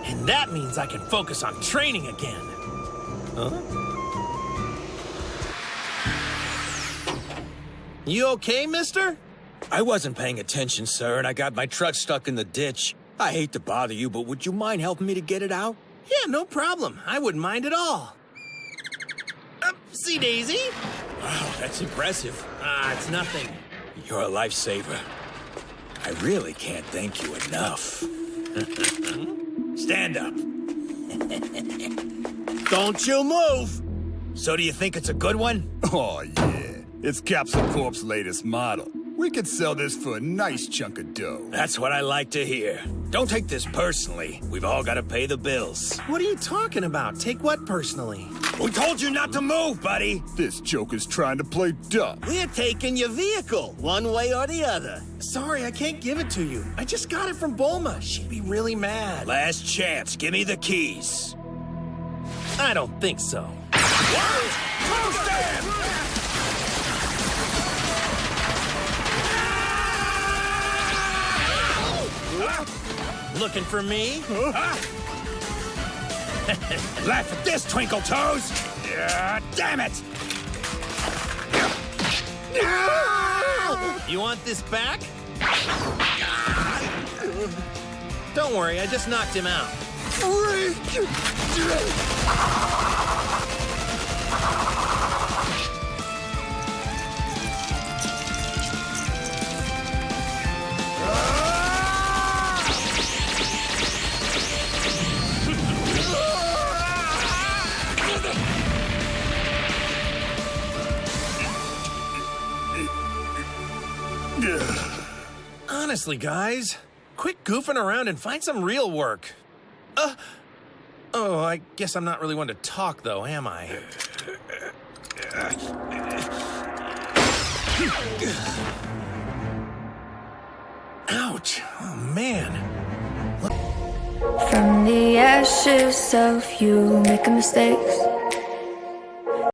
And that means I can focus on training again. Huh? You okay, mister? I wasn't paying attention, sir, and I got my truck stuck in the ditch. I hate to bother you, but would you mind helping me to get it out? Yeah, no problem. I wouldn't mind at all. See, Daisy? Wow, that's impressive. Ah, it's nothing. You're a lifesaver. I really can't thank you enough. Stand up. Don't you move! So do you think it's a good one? Oh, yeah. It's Capsule Corp's latest model. We could sell this for a nice chunk of dough. That's what I like to hear. Don't take this personally. We've all got to pay the bills. What are you talking about? Take what personally? We told you not to move, buddy! This joker's trying to play dumb. We're taking your vehicle, one way or the other. Sorry, I can't give it to you. I just got it from Bulma. She'd be really mad. Last chance. Give me the keys. I don't think so. What? Close them! Looking for me? Laugh at this, Twinkle Toes! Damn it! You want this back? Don't worry, I just knocked him out. Honestly, guys, quit goofing around and find some real work. Oh, I guess I'm not really one to talk, though, am I? Ouch. Oh, man. From the ashes of you making mistakes,